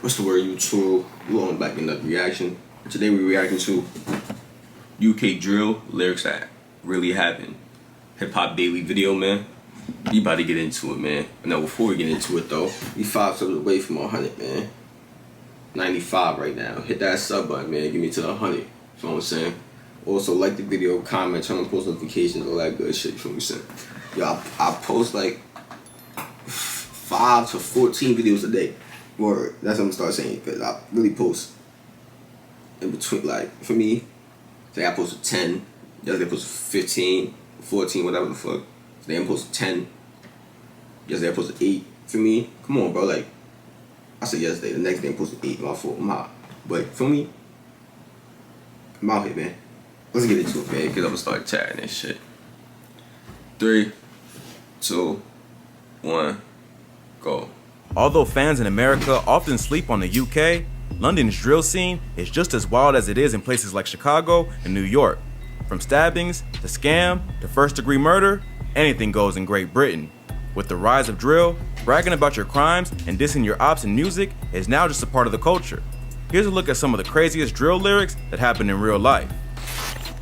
What's the word, YouTube? We on back in the reaction. Today we're reacting to ukdrill lyrics that really happened. Hip Hop Daily video, man. We about to get into it, man. Now before we get into it though, we 5 subs away from 100, man. 95 right now. Hit that sub button, man. Give me to the 100. You know what I'm saying? Also like the video, comment, turn on post notifications, all that good shit. You know what I'm saying? Yo, I post like 5 to 14 videos a day. Word. That's what I'm gonna start saying, because I really post in between, like, for me, say I posted 10, yesterday I posted 15, 14, whatever the fuck. Today I posted 10, yesterday I posted 8. For me, come on, bro, like, I said yesterday, the next day I posted 8, my fault, I'm out. But for me, I'm out here, man. Let's get into it, man, because I'm gonna start chatting and shit. 3, 2, 1, go. Although fans in America often sleep on the UK, London's drill scene is just as wild as it is in places like Chicago and New York. From stabbings, to scam, to first-degree murder, anything goes in Great Britain. With the rise of drill, bragging about your crimes and dissing your ops in music is now just a part of the culture. Here's a look at some of the craziest drill lyrics that happen in real life.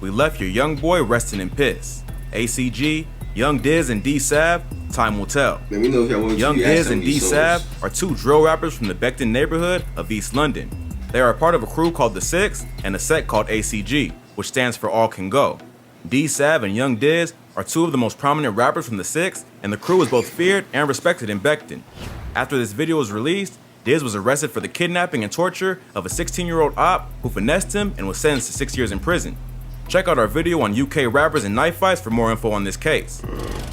We left your young boy resting in piss. ACG, Young Diz and D-Sav, time will tell. Man, we know Young Diz and D-Sav are 2 drill rappers from the Beckton neighborhood of East London. They are a part of a crew called The Six and a set called ACG, which stands for All Can Go. D-Sav and Young Diz are 2 of the most prominent rappers from The Six, and the crew is both feared and respected in Beckton. After this video was released, Diz was arrested for the kidnapping and torture of a 16-year-old op who finessed him and was sentenced to 6 years in prison. Check out our video on UK rappers and knife fights for more info on this case.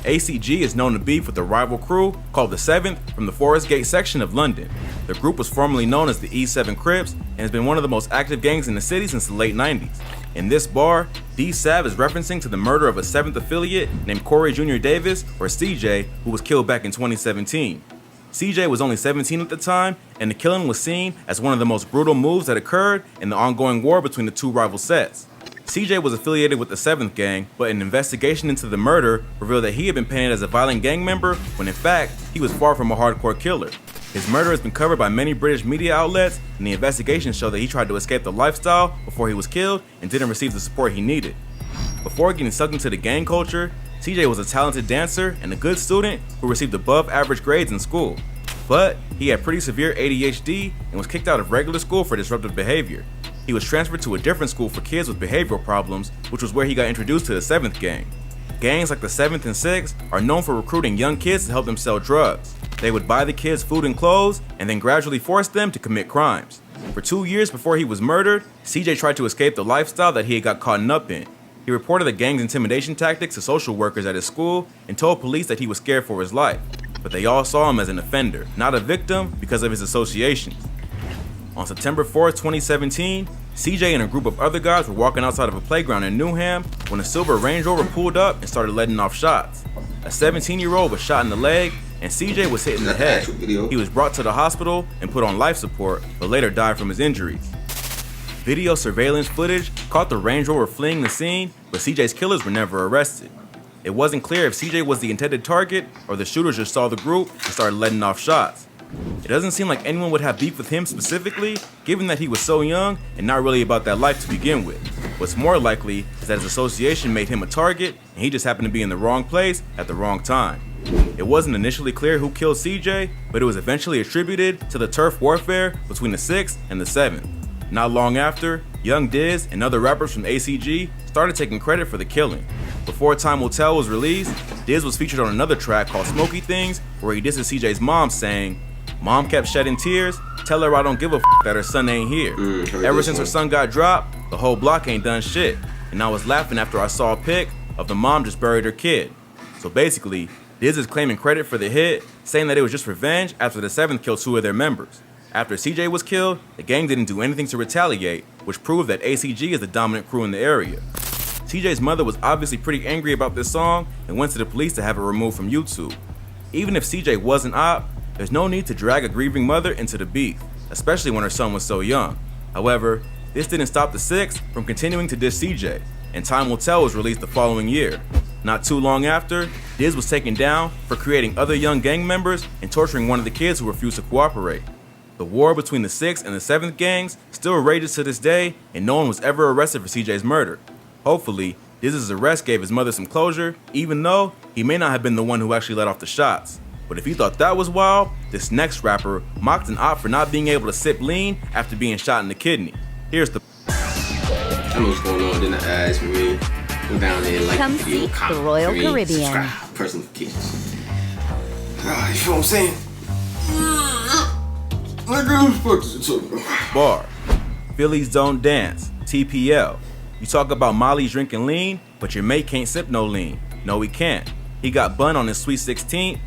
ACG is known to beef with a rival crew called the 7th from the Forest Gate section of London. The group was formerly known as the E7 Crips and has been one of the most active gangs in the city since the late 90s. In this bar, D-Sav is referencing to the murder of a 7th affiliate named Corey Jr. Davis, or CJ, who was killed back in 2017. CJ was only 17 at the time, and the killing was seen as one of the most brutal moves that occurred in the ongoing war between the 2 rival sets. CJ was affiliated with the 7th gang, but an investigation into the murder revealed that he had been painted as a violent gang member when in fact, he was far from a hardcore killer. His murder has been covered by many British media outlets, and the investigations show that he tried to escape the lifestyle before he was killed and didn't receive the support he needed. Before getting sucked into the gang culture, CJ was a talented dancer and a good student who received above average grades in school. But he had pretty severe ADHD and was kicked out of regular school for disruptive behavior. He was transferred to a different school for kids with behavioral problems, which was where he got introduced to the 7th gang. Gangs like the 7th and 6th are known for recruiting young kids to help them sell drugs. They would buy the kids food and clothes and then gradually force them to commit crimes. For 2 years before he was murdered, CJ tried to escape the lifestyle that he had got caught up in. He reported the gang's intimidation tactics to social workers at his school and told police that he was scared for his life. But they all saw him as an offender, not a victim, because of his associations. On September 4th, 2017, CJ and a group of other guys were walking outside of a playground in Newham when a silver Range Rover pulled up and started letting off shots. A 17-year-old was shot in the leg and CJ was hit in the head. He was brought to the hospital and put on life support, but later died from his injuries. Video surveillance footage caught the Range Rover fleeing the scene, but CJ's killers were never arrested. It wasn't clear if CJ was the intended target or the shooters just saw the group and started letting off shots. It doesn't seem like anyone would have beef with him specifically, given that he was so young and not really about that life to begin with. What's more likely is that his association made him a target and he just happened to be in the wrong place at the wrong time. It wasn't initially clear who killed CJ, but it was eventually attributed to the turf warfare between the 6th and the 7th. Not long after, Young Diz and other rappers from ACG started taking credit for the killing. Before Time Will Tell was released, Diz was featured on another track called Smoky Things, where he disses CJ's mom saying, "Mom kept shedding tears, tell her I don't give a f that her son ain't here. Ever since her son got dropped, the whole block ain't done shit. And I was laughing after I saw a pic of the mom just buried her kid." So basically, Diz is claiming credit for the hit, saying that it was just revenge after the 7th killed 2 of their members. After CJ was killed, the gang didn't do anything to retaliate, which proved that ACG is the dominant crew in the area. CJ's mother was obviously pretty angry about this song and went to the police to have it removed from YouTube. Even if CJ was an op, there's no need to drag a grieving mother into the beef, especially when her son was so young. However, this didn't stop the 6th from continuing to diss CJ, and Time Will Tell was released the following year. Not too long after, Diz was taken down for creating other young gang members and torturing one of the kids who refused to cooperate. The war between the 6th and the 7th gangs still rages to this day, and no one was ever arrested for CJ's murder. Hopefully, Diz's arrest gave his mother some closure, even though he may not have been the one who actually let off the shots. But if you thought that was wild, this next rapper mocked an op for not being able to sip lean after being shot in the kidney. Here's the... I know what's going on, then the ads for me. Go down there and like Come the video, see comment, the Royal read, Caribbean. subscribe, personal notifications. You feel what I'm saying? Bar. Phillies don't dance. TPL. You talk about Molly drinking lean, but your mate can't sip no lean. No, he can't. He got bun on his Sweet 16.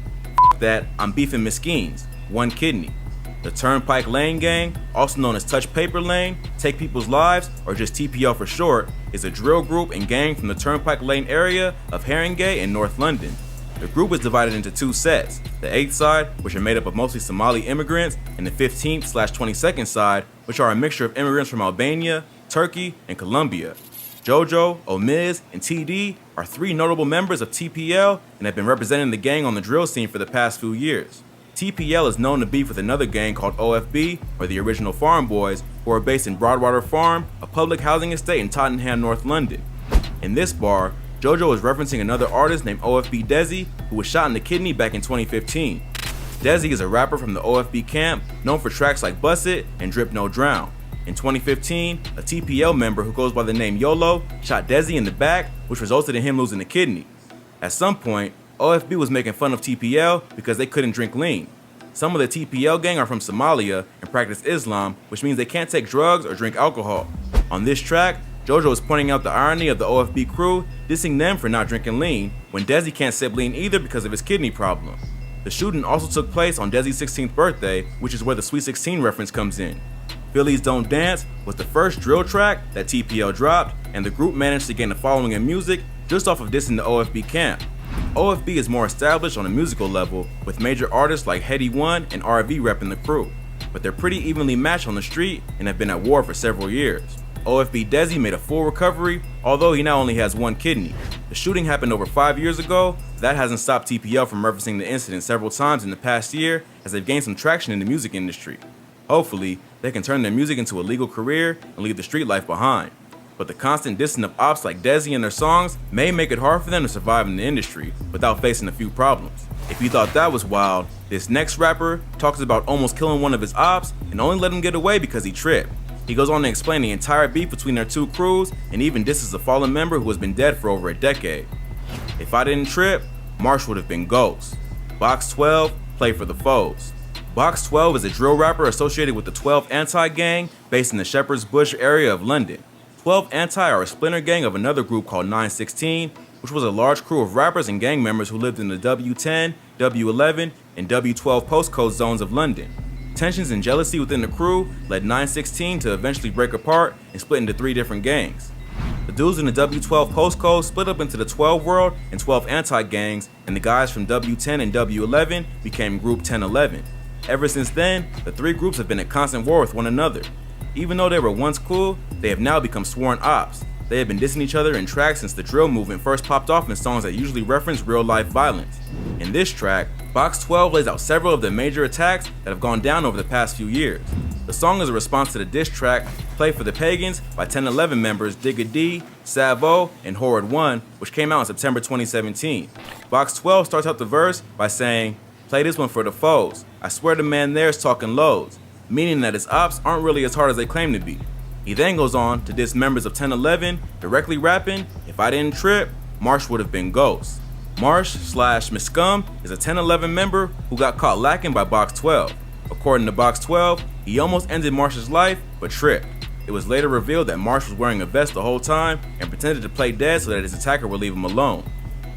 That, I'm beefing Mesquines. One kidney. The Turnpike Lane Gang, also known as Touch Paper Lane, Take People's Lives, or just TPL for short, is a drill group and gang from the Turnpike Lane area of Haringey in North London. The group is divided into two sets, the 8th side, which are made up of mostly Somali immigrants, and the 15th/22nd side, which are a mixture of immigrants from Albania, Turkey, and Colombia. Jojo, Omiz, and TD are 3 notable members of TPL and have been representing the gang on the drill scene for the past few years. TPL is known to beef with another gang called OFB, or the Original Farm Boys, who are based in Broadwater Farm, a public housing estate in Tottenham, North London. In this bar, Jojo is referencing another artist named OFB Desi, who was shot in the kidney back in 2015. Desi is a rapper from the OFB camp, known for tracks like Bust It and Drip No Drown. In 2015, a TPL member who goes by the name YOLO shot Desi in the back, which resulted in him losing the kidney. At some point, OFB was making fun of TPL because they couldn't drink lean. Some of the TPL gang are from Somalia and practice Islam, which means they can't take drugs or drink alcohol. On this track, Jojo is pointing out the irony of the OFB crew dissing them for not drinking lean, when Desi can't sip lean either because of his kidney problem. The shooting also took place on Desi's 16th birthday, which is where the Sweet 16 reference comes in. Phillies Don't Dance was the first drill track that TPL dropped, and the group managed to gain a following in music just off of dissing the OFB camp. OFB is more established on a musical level, with major artists like Heady One and RV repping the crew, but they're pretty evenly matched on the street and have been at war for several years. OFB Desi made a full recovery, although he now only has one kidney. The shooting happened over 5 years ago. That hasn't stopped TPL from referencing the incident several times in the past year, as they've gained some traction in the music industry. Hopefully, they can turn their music into a legal career and leave the street life behind. But the constant dissing of ops like Desi in their songs may make it hard for them to survive in the industry without facing a few problems. If you thought that was wild, this next rapper talks about almost killing one of his ops and only let him get away because he tripped. He goes on to explain the entire beef between their two crews and even disses a fallen member who has been dead for over a decade. If I didn't trip, Marsh would have been Ghost. Box 12, play for the foes. Box 12 is a drill rapper associated with the 12 Anti-gang based in the Shepherd's Bush area of London. 12 Anti are a splinter gang of another group called 916, which was a large crew of rappers and gang members who lived in the W10, W11, and W12 postcode zones of London. Tensions and jealousy within the crew led 916 to eventually break apart and split into 3 different gangs. The dudes in the W12 postcode split up into the 12 World and 12 Anti-gangs, and the guys from W10 and W11 became Group 1011. Ever since then, the 3 groups have been at constant war with one another. Even though they were once cool, they have now become sworn ops. They have been dissing each other in tracks since the drill movement first popped off in songs that usually reference real-life violence. In this track, Box 12 lays out several of the major attacks that have gone down over the past few years. The song is a response to the diss track Play for the Pagans by 1011 members Digga D, Savo, and Horrid One, which came out in September 2017. Box 12 starts out the verse by saying, "Play this one for the foes. I swear the man there's talking loads," meaning that his ops aren't really as hard as they claim to be. He then goes on to diss members of 1011, directly rapping, "If I didn't trip, Marsh would have been Ghost." Marsh/Miscum is a 1011 member who got caught lacking by Box 12. According to Box 12, he almost ended Marsh's life, but tripped. It was later revealed that Marsh was wearing a vest the whole time and pretended to play dead so that his attacker would leave him alone.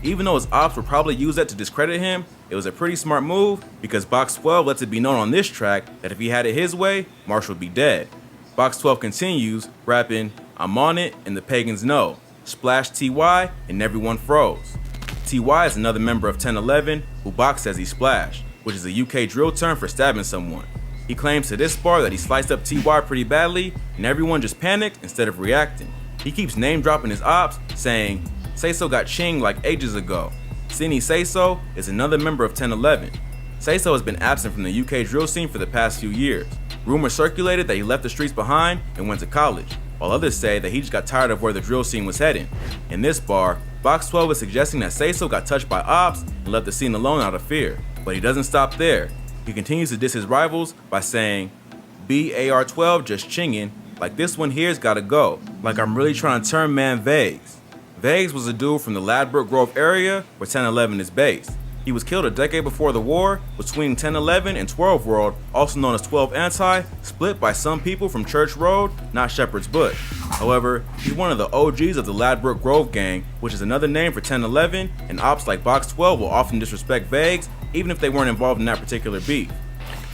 Even though his ops would probably use that to discredit him, it was a pretty smart move because Box 12 lets it be known on this track that if he had it his way, Marsh would be dead. Box 12 continues, rapping, "I'm on it and the pagans know. Splash TY and everyone froze." TY is another member of 1011 who Box says he splashed, which is a UK drill term for stabbing someone. He claims to this bar that he sliced up TY pretty badly and everyone just panicked instead of reacting. He keeps name dropping his ops, saying, "Say So got ching like ages ago." Sini Say So is another member of 1011. Say So has been absent from the UK drill scene for the past few years. Rumors circulated that he left the streets behind and went to college, while others say that he just got tired of where the drill scene was heading. In this bar, Box 12 is suggesting that Say-So got touched by ops and left the scene alone out of fear. But he doesn't stop there. He continues to diss his rivals by saying, BAR12 just chingin', like this one here's gotta go, like I'm really trying to turn man Vegas. Vegas was a dude from the Ladbroke Grove area where 1011 is based. He was killed a decade before the war between 1011 and 12 World, also known as 12 Anti, split by some people from Church Road, not Shepherd's Bush. However, he's one of the OGs of the Ladbroke Grove gang, which is another name for 1011, and ops like Box 12 will often disrespect Vegas, even if they weren't involved in that particular beef.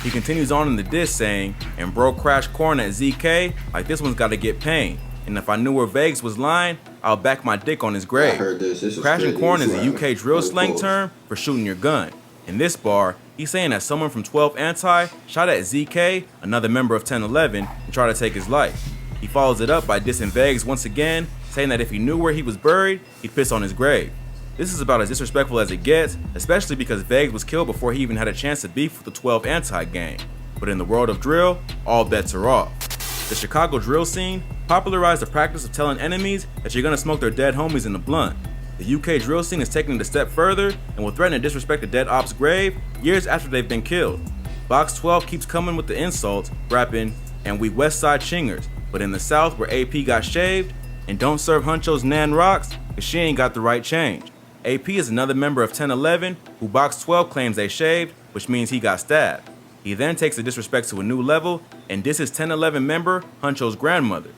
He continues on in the diss saying, and bro crashed corn at ZK, like this one's gotta get pain. And if I knew where Vegas was lying, I'll back my dick on his grave. I heard this. Crashing corn is a UK drill slang term for shooting your gun. In this bar, he's saying that someone from 12 Anti shot at ZK, another member of 1011, and tried to take his life. He follows it up by dissing Vegas once again, saying that if he knew where he was buried, he'd piss on his grave. This is about as disrespectful as it gets, especially because Vegas was killed before he even had a chance to beef with the 12 Anti gang. But in the world of drill, all bets are off. The Chicago drill scene popularized the practice of telling enemies that you're gonna smoke their dead homies in the blunt. The UK drill scene is taking it a step further and will threaten to disrespect a dead op's grave years after they've been killed. Box 12 keeps coming with the insults, rapping, and we West Side chingers, but in the South where AP got shaved, and don't serve Huncho's Nan rocks, cause she ain't got the right change. AP is another member of 1011 who Box 12 claims they shaved, which means he got stabbed. He then takes the disrespect to a new level and disses 1011 member Huncho's grandmother.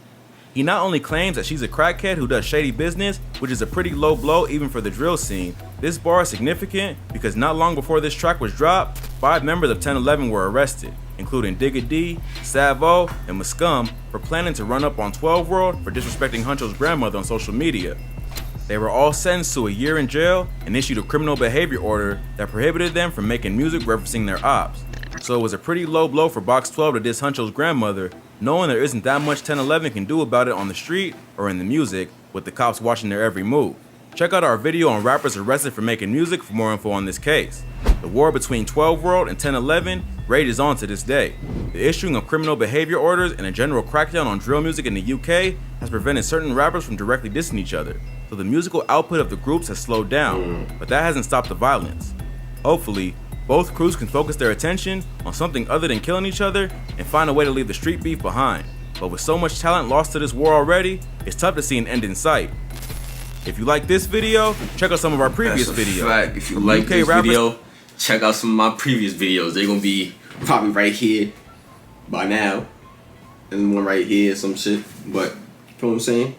He not only claims that she's a crackhead who does shady business, which is a pretty low blow even for the drill scene. This bar is significant because not long before this track was dropped, 5 members of 1011 were arrested, including Digga D, Savo, and Muscum for planning to run up on 12 World for disrespecting Huncho's grandmother on social media. They were all sentenced to a year in jail and issued a criminal behavior order that prohibited them from making music referencing their ops. So it was a pretty low blow for Box 12 to diss Huncho's grandmother, knowing there isn't that much 1011 can do about it on the street or in the music, with the cops watching their every move. Check out our video on rappers arrested for making music for more info on this case. The war between 12 World and 1011 rages on to this day. The issuing of criminal behavior orders and a general crackdown on drill music in the UK has prevented certain rappers from directly dissing each other, so the musical output of the groups has slowed down, but that hasn't stopped the violence. Hopefully, both crews can focus their attention on something other than killing each other and find a way to leave the street beef behind. But with so much talent lost to this war already, it's tough to see an end in sight. If you like this video, check out some of our previous videos. Fact. If you like this video, check out some of my previous videos. They're gonna be probably right here by now. And one right here, some shit. But, you know what I'm saying?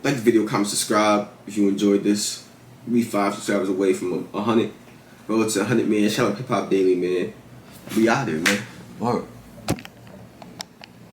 Like the video, comment, subscribe if you enjoyed this. We 5 subscribers away from 100. Road to 100, man. Shout out Hip Hop Daily, man. We out there, man. Word.